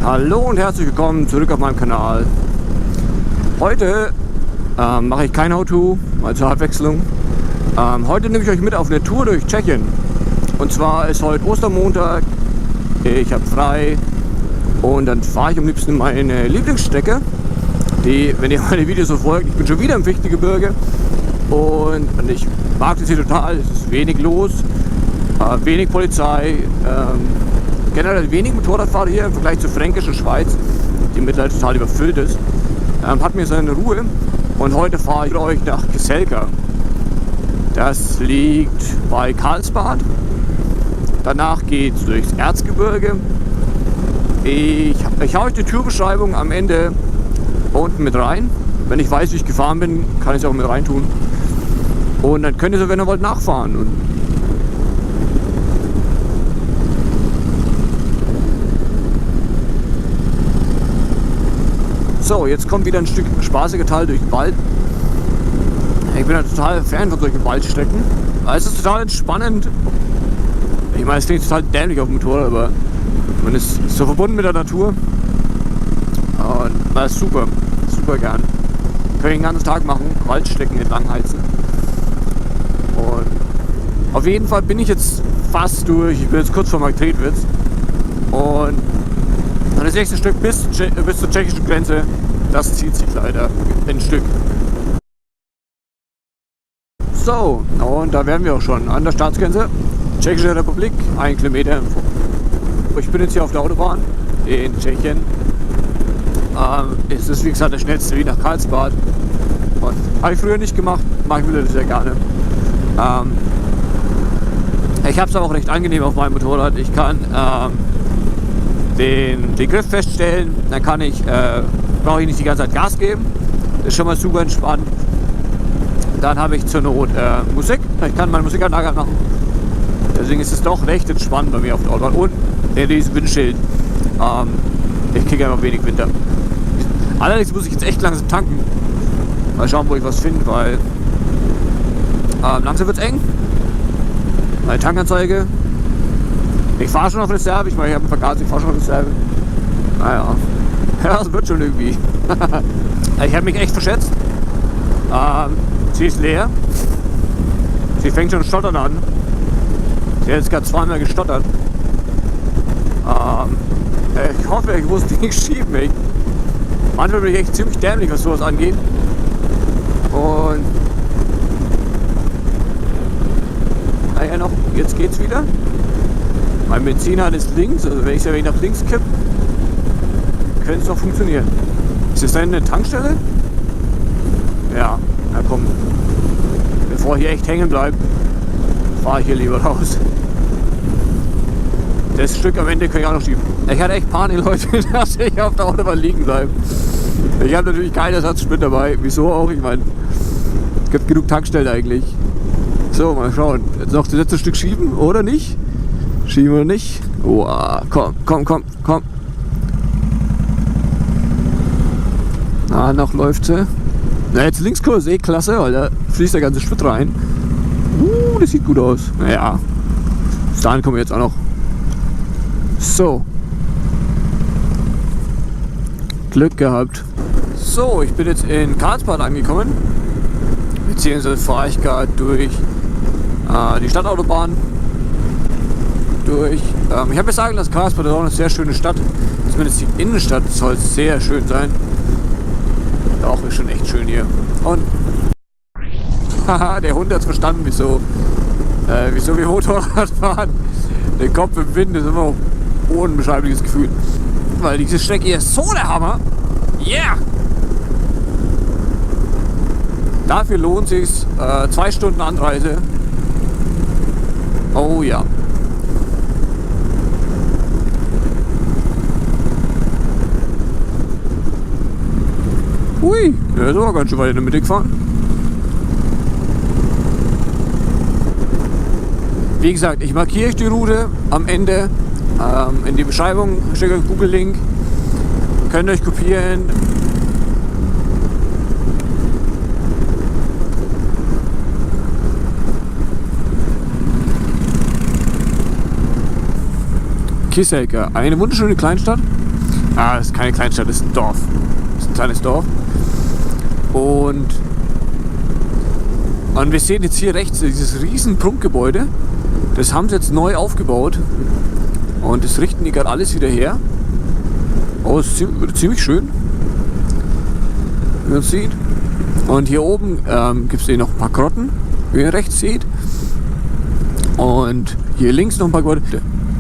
Hallo und herzlich willkommen zurück auf meinem Kanal. Heute mache ich kein How-To, mal zur Abwechslung. Heute nehme ich euch mit auf eine Tour durch Tschechien. Und zwar ist heute Ostermontag, ich habe frei und dann fahre ich am liebsten meine Lieblingsstrecke. Die, wenn ihr meine Videos so folgt, ich bin schon wieder im Fichtengebirge und ich mag das hier total. Es ist wenig los, wenig Polizei, generell wenig Motorradfahrer hier im Vergleich zur fränkischen Schweiz, die mittlerweile total überfüllt ist. Hat mir seine Ruhe und heute fahre ich mit euch nach Kyselka. Das liegt bei Karlsbad. Danach geht es durchs Erzgebirge. Ich habe euch die Tourbeschreibung am Ende unten mit rein. Wenn ich weiß, wie ich gefahren bin, kann ich es auch mit rein tun. Und dann könnt ihr so, wenn ihr wollt, nachfahren. Und so, jetzt kommt wieder ein Stück spaßiger Teil durch den Wald. Ich bin ja total Fan von solchen Waldstrecken. Es ist total entspannend. Ich meine, es klingt total dämlich auf dem Motorrad, aber man ist so verbunden mit der Natur. Und das ist super, super gern. Kann ich den ganzen Tag machen, Waldstrecken entlang heizen. Und auf jeden Fall bin ich jetzt fast durch. Ich bin jetzt kurz vor Marktredwitz. Und das nächste Stück bis zur tschechischen Grenze, das zieht sich leider ein Stück. So, und da wären wir auch schon an der Staatsgrenze. Tschechische Republik, 1 Kilometer. Ich bin jetzt hier auf der Autobahn in Tschechien. Es ist wie gesagt der schnellste Weg nach Karlsbad. Habe ich früher nicht gemacht, mache ich wieder sehr gerne. Ich habe es auch recht angenehm auf meinem Motorrad. Ich kann den Griff feststellen, dann brauche ich nicht die ganze Zeit Gas geben. Das ist schon mal super entspannt. Dann habe ich zur Not Musik. Ich kann meine Musikanlage machen. Deswegen ist es doch recht entspannt bei mir auf der Autobahn. Und dieses Windschild. Ich kriege einfach wenig Winter. Allerdings muss ich jetzt echt langsam tanken. Mal schauen, wo ich was finde, weil langsam wird es eng. Meine Tankanzeige. Ich fahre schon auf Reserve. Ich meine, ich habe einen Vergaser, ich fahre schon auf Reserve. Naja, ja, das wird schon irgendwie. Ich habe mich echt verschätzt. Sie ist leer. Sie fängt schon stottern an. Sie hat jetzt gerade zweimal gestottert. Ich hoffe, ich muss die nicht schieben. Manchmal bin ich echt ziemlich dämlich, was sowas angeht. Und naja, noch, jetzt geht's wieder. Mein Benziner ist links, also wenn ich es nach links kippe, könnte es doch funktionieren. Ist das da eine Tankstelle? Ja, na komm. Bevor ich hier echt hängen bleibe, fahre ich hier lieber raus. Das Stück am Ende kann ich auch noch schieben. Ich hatte echt Panik, Leute, dass ich auf der Autobahn liegen bleibe. Ich habe natürlich keinen Ersatzsprit dabei. Wieso auch? Ich meine, es gibt genug Tankstellen eigentlich. So, mal schauen. Jetzt noch das letzte Stück schieben, oder nicht? Schieben oder nicht? Oh, komm. Na, noch läuft sie. Na, jetzt Linkskurs, klasse, weil da fließt der ganze Sprit rein. Das sieht gut aus. Naja, bis dahin kommen wir jetzt auch noch. So. Glück gehabt. So, ich bin jetzt in Karlsbad angekommen. Beziehungsweise fahre ich gerade durch die Stadtautobahn. Ich habe mir sagen lassen, Karlsbad ist auch eine sehr schöne Stadt. Zumindest die Innenstadt soll sehr schön sein. Auch ist schon echt schön hier. Und haha, der Hund hat es verstanden, wieso wir Motorrad fahren. Der Kopf im Wind ist immer ein unbeschreibliches Gefühl. Weil diese Strecke hier ist so der Hammer. Yeah! Dafür lohnt sich's. 2 Stunden Anreise. Oh ja. Hui, der ist aber ganz schön weit in der Mitte gefahren. Wie gesagt, ich markiere euch die Route am Ende. In die Beschreibung steckt ein Google-Link. Könnt ihr euch kopieren. Kyselka, eine wunderschöne Kleinstadt. Das ist keine Kleinstadt, das ist ein Dorf. Das ist ein kleines Dorf. Und wir sehen jetzt hier rechts dieses riesen Prunkgebäude. Das haben sie jetzt neu aufgebaut. Und das richten die gerade alles wieder her. Oh, das ist ziemlich schön, wie man sieht. Und hier oben gibt es noch ein paar Grotten, wie ihr rechts seht. Und hier links noch ein paar Gebäude.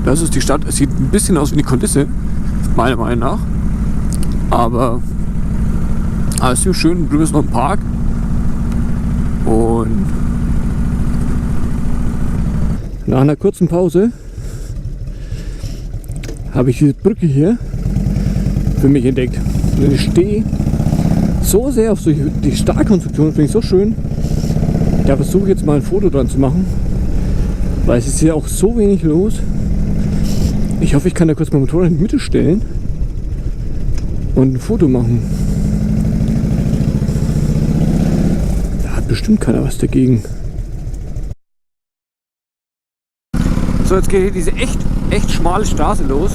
Das ist die Stadt. Es sieht ein bisschen aus wie eine Kulisse, meiner Meinung nach. Aber es ist ziemlich schön. Drüben ist noch ein Park. Und nach einer kurzen Pause habe ich diese Brücke hier für mich entdeckt. Und ich stehe so sehr auf die Stahlkonstruktion, finde ich so schön. Da versuche ich jetzt mal ein Foto dran zu machen, weil es ist hier auch so wenig los. Ich hoffe, ich kann da kurz mein Motorrad in die Mitte stellen und ein Foto machen. Da hat bestimmt keiner was dagegen. So, jetzt geht hier diese echt schmale Straße los,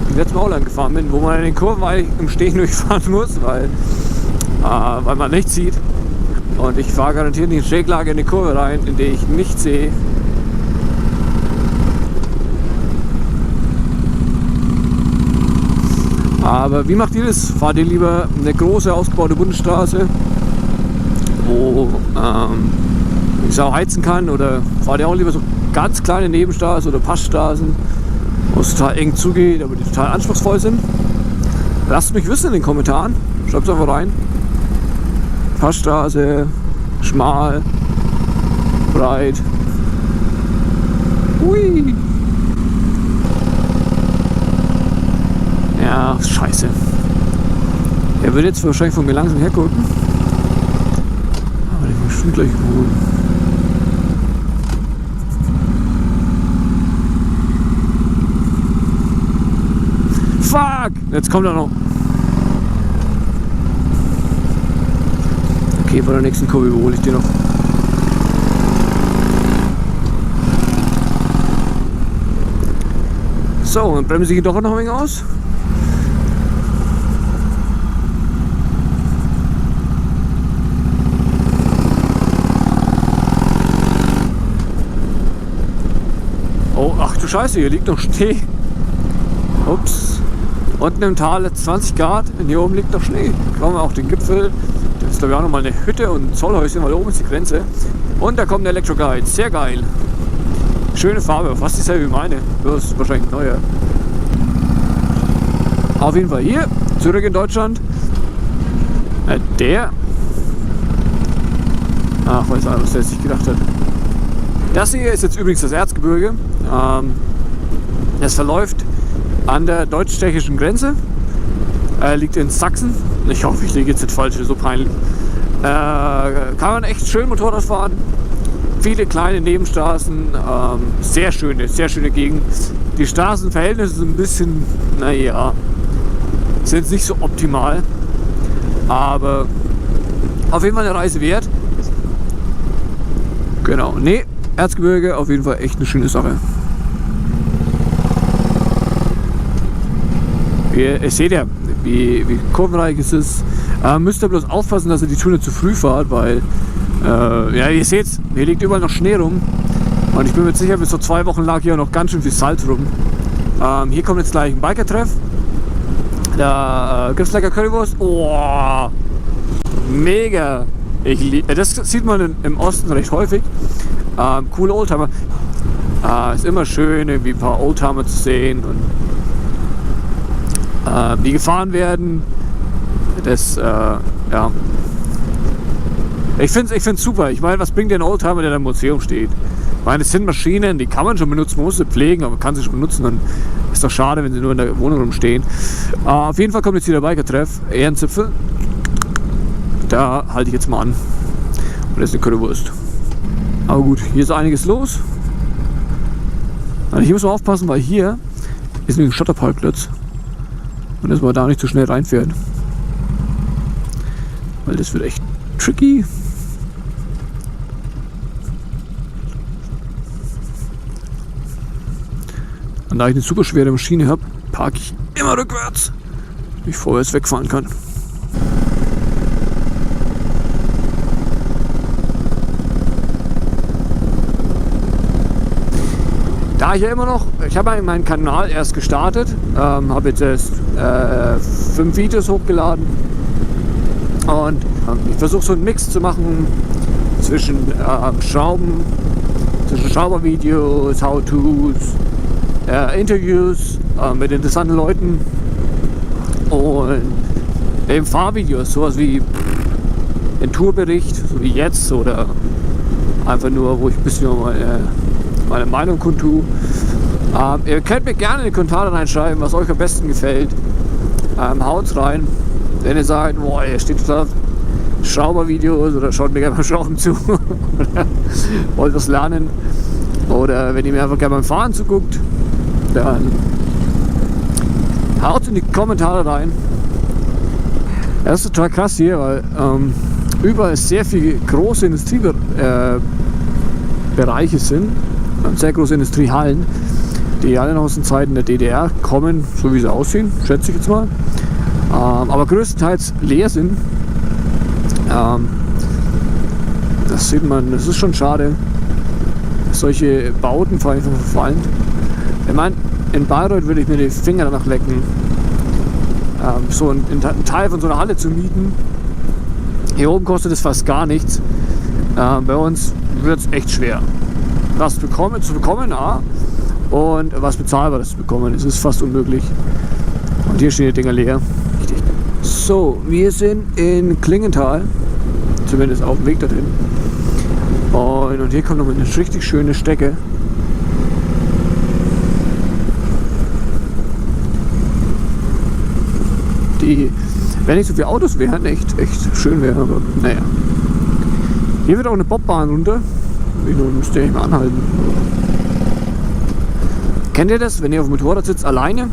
die ich letztes Mal auch lang gefahren bin, wo man in den Kurven eigentlich im Stehen durchfahren muss, weil man nichts sieht. Und ich fahre garantiert nicht in Schräglage in die Kurve rein, in die ich nichts sehe. Aber wie macht ihr das? Fahrt ihr lieber eine große, ausgebaute Bundesstraße, wo ich auch heizen kann? Oder fahrt ihr auch lieber so ganz kleine Nebenstraßen oder Passstraßen, wo es total eng zugeht, aber die total anspruchsvoll sind? Lasst mich wissen in den Kommentaren. Schreibt es einfach rein. Passstraße, schmal, breit. Hui. Ja, scheiße. Er wird jetzt wahrscheinlich von mir langsam hergucken. Aber ich muss bestimmt gleich holen. Fuck! Jetzt kommt er noch. Okay, bei der nächsten Kurve überhole ich den noch. So, dann bremse ich doch noch ein wenig aus. Oh, ach du Scheiße, hier liegt noch Schnee. Ups. Unten im Tal 20 Grad, und hier oben liegt noch Schnee. Schauen wir auch den Gipfel. Das ist glaube ich auch nochmal eine Hütte und ein Zollhäuschen, weil oben ist die Grenze. Und da kommt der Elektroguide. Sehr geil. Schöne Farbe, fast dieselbe wie meine. Das ist wahrscheinlich neuer. Auf jeden Fall hier, zurück in Deutschland. Der. Ach, weiß nicht, was der sich gedacht hat. Das hier ist jetzt übrigens das Erzgebirge. Das verläuft an der deutsch-tschechischen Grenze. Liegt in Sachsen. Ich hoffe, ich liege jetzt nicht falsch, so peinlich. Kann man echt schön Motorrad fahren. Viele kleine Nebenstraßen. Sehr schöne Gegend. Die Straßenverhältnisse sind ein bisschen, naja, sind nicht so optimal. Aber auf jeden Fall eine Reise wert. Genau. Nee, Erzgebirge auf jeden Fall echt eine schöne Sache. Ihr seht ja, wie kurvenreich es ist. Müsst ihr bloß aufpassen, dass ihr die Tour nicht zu früh fahrt, weil ja, ihr seht, hier liegt überall noch Schnee rum. Und ich bin mir sicher, bis vor 2 Wochen lag hier noch ganz schön viel Salz rum. Hier kommt jetzt gleich ein Biker-Treff. Da gibt es lecker Currywurst. Oh, mega! Das sieht man im Osten recht häufig. Coole Oldtimer. Ist immer schön, irgendwie ein paar Oldtimer zu sehen und die gefahren werden. Das, ja. Ich finde es super. Ich meine, was bringt der ein Oldtimer, der da im Museum steht? Ich meine, es sind Maschinen, die kann man schon benutzen, man muss sie pflegen, aber man kann sie schon benutzen. Und ist doch schade, wenn sie nur in der Wohnung rumstehen. Auf jeden Fall kommt jetzt hier der Biker-Treff, Ehrenzipfel. Da halte ich jetzt mal an. Und das ist eine Currywurst. Aber gut, hier ist einiges los. Also hier muss man aufpassen, weil hier ist ein Schotterparkplatz. Und dass man da nicht so schnell reinfährt. Weil das wird echt tricky. Und da ich eine super schwere Maschine habe, parke ich immer rückwärts, damit ich vorwärts wegfahren kann. Da ich ja immer noch, ich habe meinen Kanal erst gestartet, habe jetzt erst 5 Videos hochgeladen und ich versuche so einen Mix zu machen zwischen Schraubervideos, How-Tos, Interviews mit interessanten Leuten und eben Fahrvideos, sowas wie ein Tourbericht, so wie jetzt, oder einfach nur, wo ich ein bisschen meine Meinung kundtue. Ihr könnt mir gerne in die Kommentare reinschreiben, was euch am besten gefällt. Haut's rein, wenn ihr sagt, boah, ihr steht total auf Schraubervideos oder schaut mir gerne beim Schrauben zu oder wollt was lernen. Oder wenn ihr mir einfach gerne beim Fahren zuguckt, dann haut in die Kommentare rein. Das ist total krass hier, weil überall sehr viele große Industriebereiche sind, sehr große Industriehallen, die alle noch aus den Zeiten der DDR kommen, so wie sie aussehen, schätze ich jetzt mal, aber größtenteils leer sind. Das sieht man, das ist schon schade, dass solche Bauten einfach verfallen. Ich meine, in Bayreuth würde ich mir die Finger danach lecken, so einen Teil von so einer Halle zu mieten. Hier oben kostet es fast gar nichts. Bei uns wird es echt schwer, was zu bekommen, und was Bezahlbares zu bekommen. Es ist fast unmöglich. Und hier stehen die Dinger leer. So, wir sind in Klingenthal, zumindest auf dem Weg dorthin. Und hier kommt noch eine richtig schöne Strecke. Die, wenn nicht so viele Autos wären, echt schön wäre, aber naja. Hier wird auch eine Bobbahn runter. Nun müsst ihr mal anhalten. Kennt ihr das, wenn ihr auf dem Motorrad sitzt alleine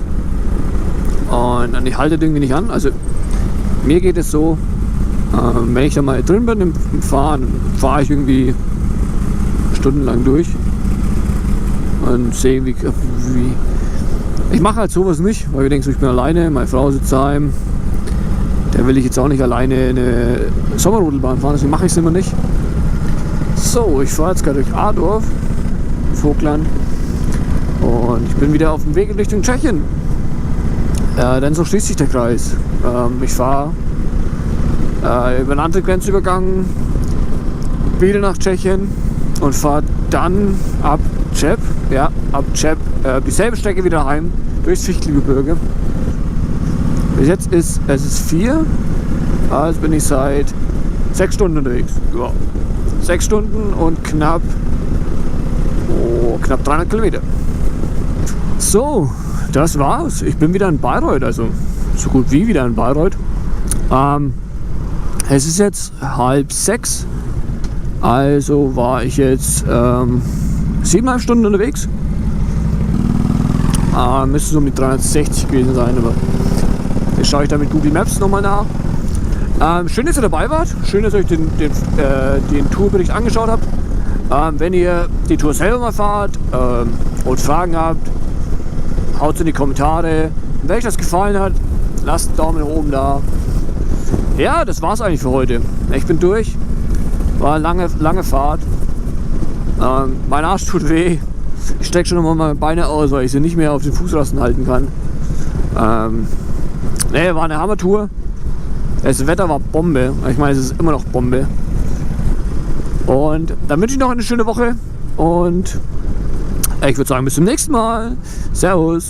und dann haltet irgendwie nicht an? Also mir geht es so, wenn ich da mal drin bin im Fahren, fahre ich irgendwie stundenlang durch und sehe wie ich mache halt sowas nicht, weil ich denke, so, ich bin alleine, meine Frau sitzt daheim, der will ich jetzt auch nicht alleine eine Sommerrodelbahn fahren, deswegen mache ich es immer nicht. So, ich fahre jetzt gerade durch Adorf, Vogtland, und ich bin wieder auf dem Weg in Richtung Tschechien. Denn so schließt sich der Kreis. Ich fahre über einen anderen Grenzübergang wieder nach Tschechien und fahre dann ab Cheb dieselbe Strecke wieder heim durchs Fichtelgebirge. Bis jetzt ist es 4, also bin ich seit 6 Stunden unterwegs. Ja. 6 Stunden und knapp 300 Kilometer. So, das war's. Ich bin wieder in Bayreuth, also so gut wie wieder in Bayreuth. Es ist jetzt 5:30, also war ich jetzt 7,5 Stunden unterwegs. Müsste so um die 360 gewesen sein, aber jetzt schaue ich da mit Google Maps nochmal nach. Schön, dass ihr dabei wart. Schön, dass ihr euch den Tourbericht angeschaut habt. Wenn ihr die Tour selber mal fahrt und Fragen habt, haut in die Kommentare. Wenn euch das gefallen hat, lasst einen Daumen nach oben da. Ja, das war's eigentlich für heute. Ich bin durch. War eine lange Fahrt. Mein Arsch tut weh. Ich strecke schon nochmal meine Beine aus, weil ich sie nicht mehr auf den Fußrasten halten kann. War eine Hammertour. Das Wetter war Bombe. Ich meine, es ist immer noch Bombe. Und dann wünsche ich noch eine schöne Woche. Und ich würde sagen, bis zum nächsten Mal. Servus.